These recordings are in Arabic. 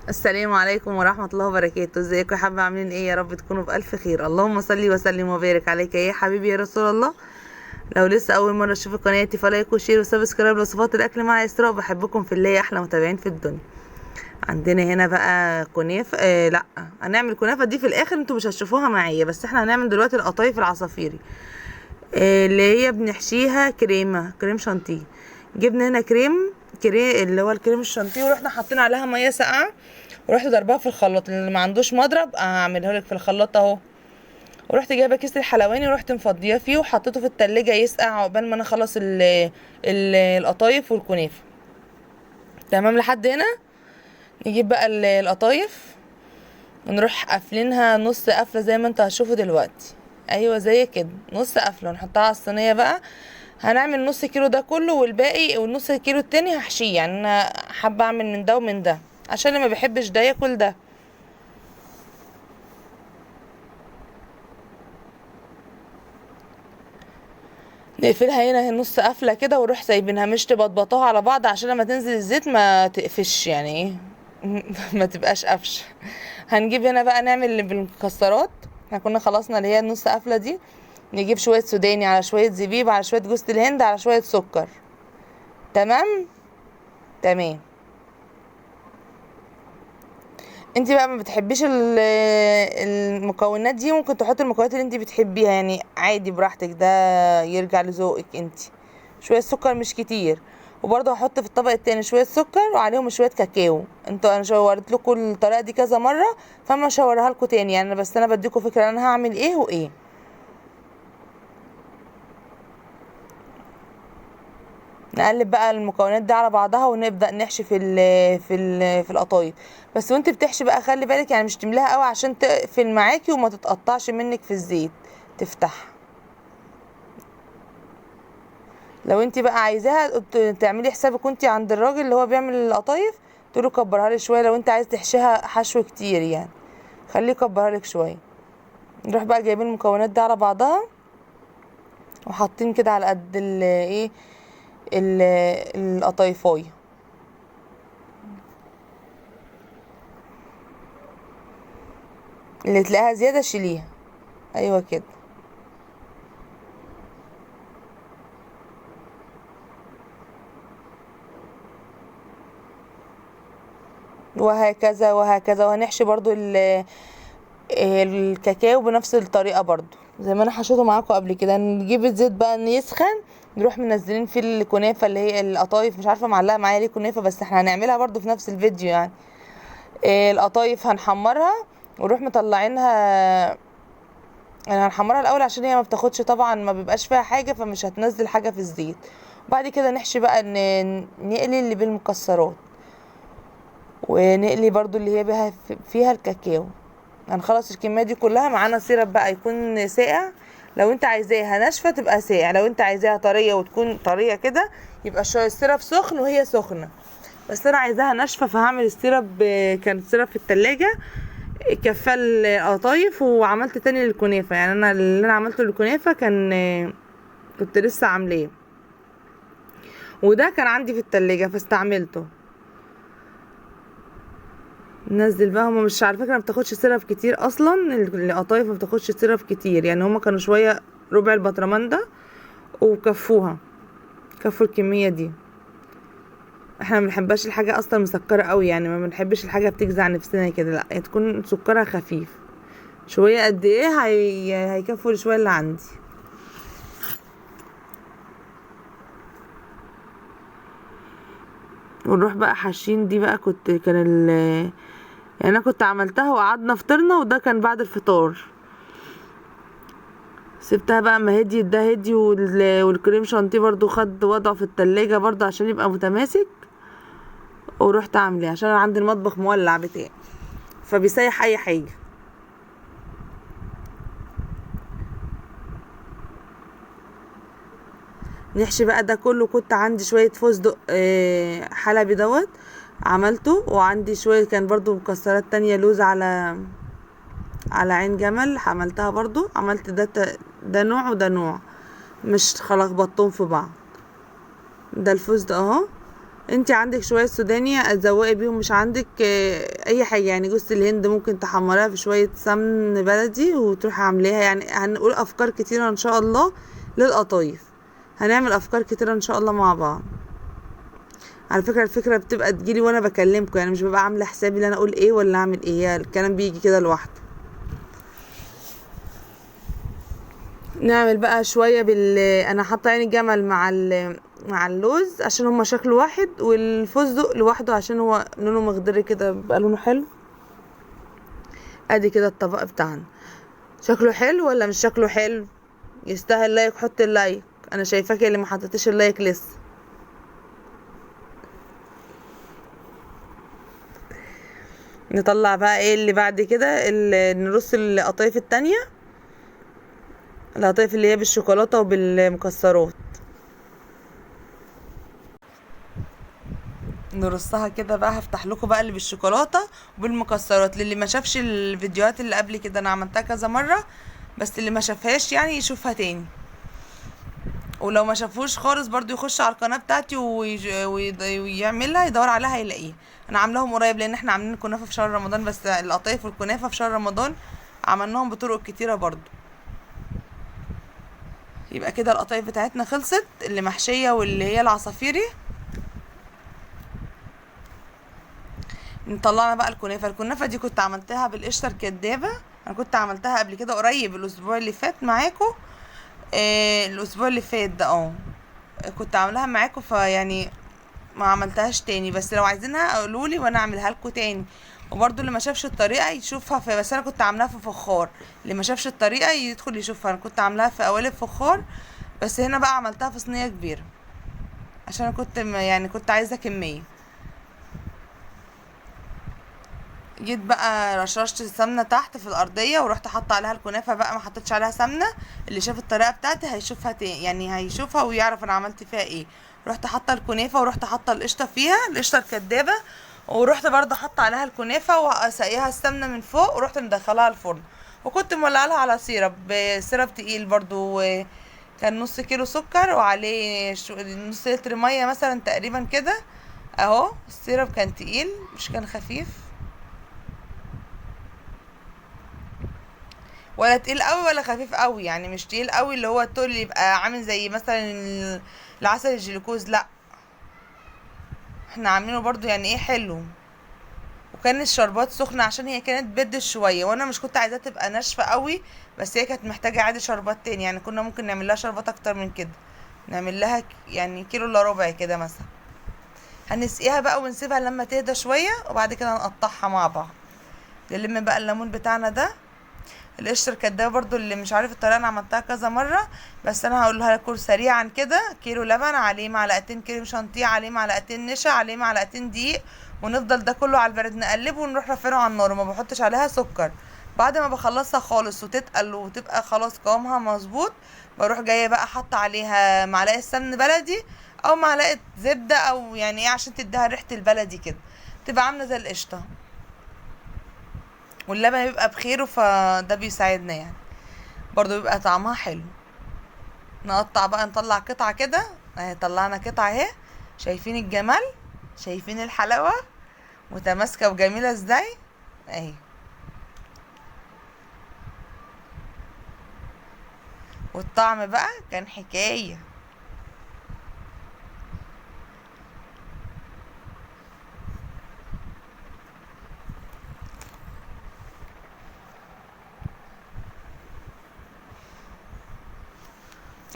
السلام عليكم ورحمة الله وبركاته. ازيكم يا حبايبي؟ عاملين ايه؟ يا رب تكونوا بألف خير. اللهم صل وسلم وبارك عليك يا حبيبي يا رسول الله. لو لسه اول مرة تشوفوا قناتي فلايك وشير وسبسكرايب لوصفات الاكل مع اسراء. بحبكم في الله يا احلى متابعين في الدنيا. عندنا هنا بقى كنافة، لا هنعمل كنافة دي في الاخر، انتوا مش هتشوفوها معايا، بس احنا هنعمل دلوقتي القطايف العصافيري، اللي هي بنحشيها كريم شانتيه. جبنا هنا كريم اللي هو الكريم الشانتيه، ورحنا حاطين عليها ميه ساقعه، ورحت ضربها في الخلاط. اللي ما عندوش مضرب اعملها لك في الخلاط اهو. ورحت جايبه كيس الحلواني ورحت مفضيه فيه وحطيته في التلاجة يسقع عقبال ما انا اخلص القطايف والكنافه. تمام لحد هنا. نجيب بقى القطايف ونروح قافلينها نص قفله زي ما انتوا هتشوفوا دلوقتي. ايوه زي كده نص قفله، ونحطها على الصينيه بقى. هنعمل نص كيلو ده كله، والباقي والنص كيلو التاني هحشيه. يعني انا حابه اعمل من ده ومن ده عشان اللي ما بيحبش ده ياكل ده. نقفلها هنا نص قفله كده ونروح سايبينها، مش تبطبطوها على بعض عشان لما تنزل الزيت ما تقفش يعني ايه. ما تبقاش قفش. هنجيب هنا بقى نعمل اللي بالمكسرات. احنا كنا خلصنا اللي هي النص قفله دي. نجيب شويه سوداني على شويه زبيب على شويه جوز الهند على شويه سكر. تمام. تمام. انت بقى ما بتحبيش المكونات دي، ممكن تحطي المكونات اللي انت بتحبيها يعني عادي براحتك، ده يرجع لذوقك انت. شويه سكر مش كتير. وبرضه هحط في الطبق التاني شويه سكر وعليهم شويه كاكاو. انا شورت لكم الطريقه دي كذا مره، فما شورها لكم تاني يعني، بس انا بديكم فكره انا هعمل ايه وايه. نقلب بقى المكونات دي على بعضها ونبدأ نحشي في القطايف. بس وانت بتحشي بقى خلي بالك يعني مش تملاها قوي عشان تقفل معاكي وما تتقطعش منك في الزيت، تفتح. لو انت بقى عايزاها تعملي حسابك وانت عند الراجل اللي هو بيعمل القطايف، تقولي كبرها لي شويه. لو انت عايز تحشيها حشو كتير يعني خليه يكبرها لك شويه. نروح بقى جايبين المكونات دي على بعضها وحاطين كده على قد ايه القطايفايه. اللي تلاقيها زياده شيليها. ايوه كده. وهكذا وهكذا. وهنحشي برضو الكاكاو بنفس الطريقة برضو زي ما انا حشيته معاكم قبل كده. نجيب الزيت بقى ان يسخن، نروح منزلين فيه الكنافة اللي هي القطايف. مش عارفة معلقة معايا ليه كنافة، بس احنا هنعملها برضو في نفس الفيديو يعني. القطايف هنحمرها ونروح مطلعينها. يعني هنحمرها الاول عشان هي ما بتاخدش طبعا، ما بيبقاش فيها حاجة فمش هتنزل حاجة في الزيت. وبعد كده نحشي بقى نقلي اللي بالمكسرات، ونقلي برضو اللي هي بها فيها الكاكاو. هنخلص الكميه دي كلها. معانا سيرب بقى يكون ساقع، لو انت عايزاها ناشفه تبقى ساقع، لو انت عايزاها طريه وتكون طريه كده يبقى شويه السيرب سخن وهي سخنه. بس انا عايزاها ناشفه فهعمل السيرب. كان السيرب في التلاجة كفى القطايف، وعملت تاني للكنافه. يعني انا اللي انا عملته للكنافه كان كنت لسه عاملاه، وده كان عندي في التلاجة فاستعملته. ننزل بقى. هما مش على فكره ما بتاخدش سيرب كتير اصلا، القطايف ما بتاخدش سيرب كتير يعني. هما كانوا شويه ربع البطرمان ده وكفوها، كفوا الكميه دي. احنا ما بنحبش الحاجه اصلا مسكره قوي يعني، ما بنحبش الحاجه بتجزع نفسنا كده، لا يعني تكون سكرها خفيف شويه. قد ايه هيكفوا شويه اللي عندي. ونروح بقى حاشين دي بقى. يعني انا كنت عملتها وقعدنا فطرنا، وده كان بعد الفطار. سبتها بقى ما هديت، ده هدي والكريم شانتيه برضو خد وضعه في التلاجة برضو عشان يبقى متماسك. ورحت عاملاه عشان انا عندي المطبخ مولع بتاعي فبيسيح اي حاجه. نحشي بقى ده كله. كنت عندي شويه فستق حلبي دوت عملته، وعندي شويه كان برضو مكسرات تانية، لوز على عين جمل عملتها برضو. عملت ده نوع وده نوع، مش خلطتهم في بعض. ده الفستق اهو، انت عندك شويه سوداني اتزوقي بيهم، مش عندك اي حاجه يعني جوز الهند ممكن تحمريها في شويه سمن بلدي وتروحي عاملاها. يعني هنقول افكار كتيره ان شاء الله للقطايف، هنعمل افكار كتيره ان شاء الله مع بعض. على فكره الفكره بتبقى تجيلي وانا بكلمكم، يعني مش ببقى عامله حسابي ان انا اقول ايه ولا اعمل ايه، يعني الكلام بيجي كده لوحده. نعمل بقى شويه انا حاطه عين الجمل مع اللوز عشان هما شكله واحد، والفستق لوحده عشان هو لونه مخضر كده بيبقى لونه حلو. ادي كده الطبق بتاعنا، شكله حلو ولا مش شكله حلو؟ يستاهل لايك، حط اللايك. انا شايفاك اللي ما حطيتش اللايك لسه. نطلع بقى ايه اللي بعد كده، نرص القطايف التانية، القطايف اللي هي بالشوكولاته وبالمكسرات. نرصها كده بقى. هفتح لكم بقى اللي بالشوكولاته وبالمكسرات، للي ما شافش الفيديوهات اللي قبل كده انا عملتها كذا مره، بس اللي ما شافهاش يعني يشوفها تاني. ولو ما شافوش خالص برضو يخش على القناه بتاعتي ويعملها، يدور عليها هيلاقيها. انا عاملاهم قريب لان احنا عاملين كنافه في شهر رمضان، بس القطايف والكنافه في شهر رمضان عملناهم بطرق كتيره برضو. يبقى كده القطايف بتاعتنا خلصت، اللي محشيه واللي هي العصافيري. طلعنا بقى الكنافه دي كنت عملتها بالقشطه الكدابه. انا كنت عملتها قبل كده قريب الاسبوع اللي فات معاكم. الاسبوع اللي فات ده كنت عاملاها معاكم، فيعني ما عملتهاش تاني، بس لو عايزينها قولولي وانا اعملها لكم تاني. وبرضو اللي ما شافش الطريقه يشوفها في، بس انا كنت عاملاها في فخار. اللي ما شافش الطريقه يدخل يشوفها، انا كنت عاملاها في قوالب فخار، بس هنا بقى عملتها في صينيه كبيره عشان انا كنت يعني كنت عايزه كميه. جيت بقى رشرشت السمنه تحت في الارضيه ورحت حاطه عليها الكنافه بقى، ما حطيتش عليها سمنه. اللي شاف الطريقه بتاعتي هيشوفها تاني، يعني هيشوفها ويعرف انا عملت فيها ايه. رحت حاطه الكنافه ورحت حاطه القشطه فيها، القشطه الكدابه، ورحت برضه حاطه عليها الكنافه وسقيها السمنه من فوق، ورحت مدخلاها الفرن. وكنت مولعه لها على سيرب تقيل برضه، كان نص كيلو سكر وعليه نص لتر ميه مثلا تقريبا كده. اهو السيرب كان تقيل مش كان خفيف، ولا تقيل قوي ولا خفيف قوي، يعني مش تقيل قوي اللي هو التقل اللي يبقى عامل زي مثلا العسل الجلوكوز، لا احنا عاملينه برضو يعني ايه حلو. وكان الشربات سخنه عشان هي كانت بردت شويه، وانا مش كنت عايزاها تبقى ناشفه قوي، بس هي كانت محتاجه عادي شربات تاني، يعني كنا ممكن نعمل لها شربات اكتر من كده، نعمل لها يعني كيلو الا ربع كده مثلا. هنسقيها بقى ونسيبها لما تهدى شويه، وبعد كده نقطعها مع بعض. نلم بقى الليمون بتاعنا ده. القشر الكدابه برضو اللي مش عارف الطريقه، انا عملتها كذا مره، بس انا هقولها لكم سريعا كده. كيلو لبن عليه معلقتين كريم شانتيه، عليه معلقتين نشا، عليه معلقتين دقيق، ونفضل ده كله على البارد نقلبه ونروح رافعينه على النار، وما بحطش عليها سكر. بعد ما بخلصها خالص وتتقل وتبقى خلاص قوامها مظبوط، بروح جايه بقى حاطه عليها معلقه سمن بلدي او معلقه زبده، او يعني ايه عشان تديها ريحه البلدي كده، تبقى عامله زي القشطه. واللبن بيبقى بخيره فده بيساعدنا يعني، برضو بيبقى طعمها حلو. نقطع بقى، نطلع قطعة كده اهي، طلعنا قطعة اهي. شايفين الجمال؟ شايفين الحلاوة متماسكة وجميلة ازاي اهي؟ والطعم بقى كان حكاية.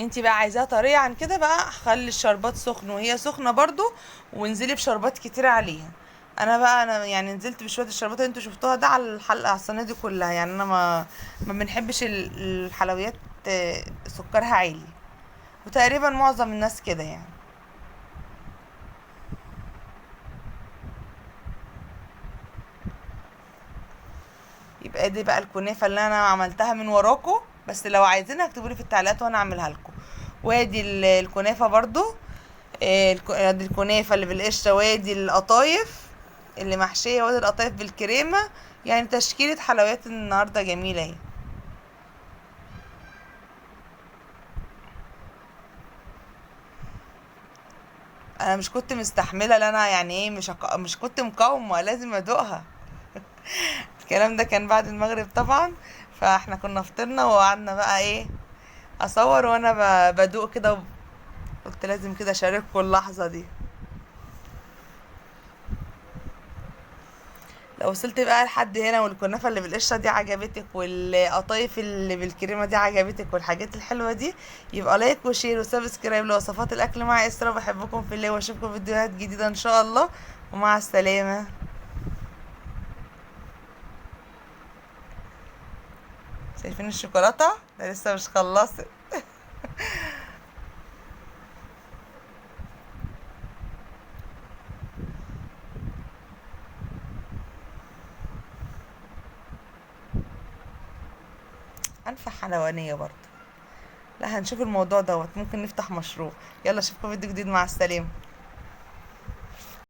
انتي بقى عايزاها طرية عن كده بقى، خلي الشربات سخن وهي سخنة برضو، وانزلي بشربات كتير عليها. انا يعني نزلت بشوية الشربات اللي انتوا شفتوها ده على الحلقة، على الصينية دي كلها، يعني انا ما بنحبش الحلويات سكرها عالي، وتقريبا معظم الناس كده يعني. يبقى دي بقى الكنافه اللي انا عملتها من وراكم، بس لو عايزينها اكتبوا لي في التعليقات وانا اعملها لكم. وادي الكنافه برضو، ادي الكنافه اللي بالقشطه، وادي القطايف اللي محشيه، وادي القطايف بالكريمه. يعني تشكيله حلويات النهارده جميله اهي. انا مش كنت مستحمله، لا انا يعني ايه، مش كنت مقاومه، لازم ادوقها. الكلام ده كان بعد المغرب طبعا. فاحنا كنا فطرنا وقعدنا بقى ايه، اصور وانا بدوق كده. قلت لازم كده اشارككم اللحظه دي. لو وصلت بقى لحد هنا والكنافه اللي بالقشره دي عجبتك والقطايف اللي بالكريمه دي عجبتك والحاجات الحلوه دي، يبقى لايك وشير وسبسكرايب لوصفات الاكل مع اسراء. بحبكم في الله واشوفكم فيديوهات جديده ان شاء الله، ومع السلامه. شايفين الشوكولاته ده لسه مش خلصت. انفع حلوانيه برضه. لا هنشوف الموضوع دوت، ممكن نفتح مشروع. يلا اشوفكم فيديو جديد، مع السلامه.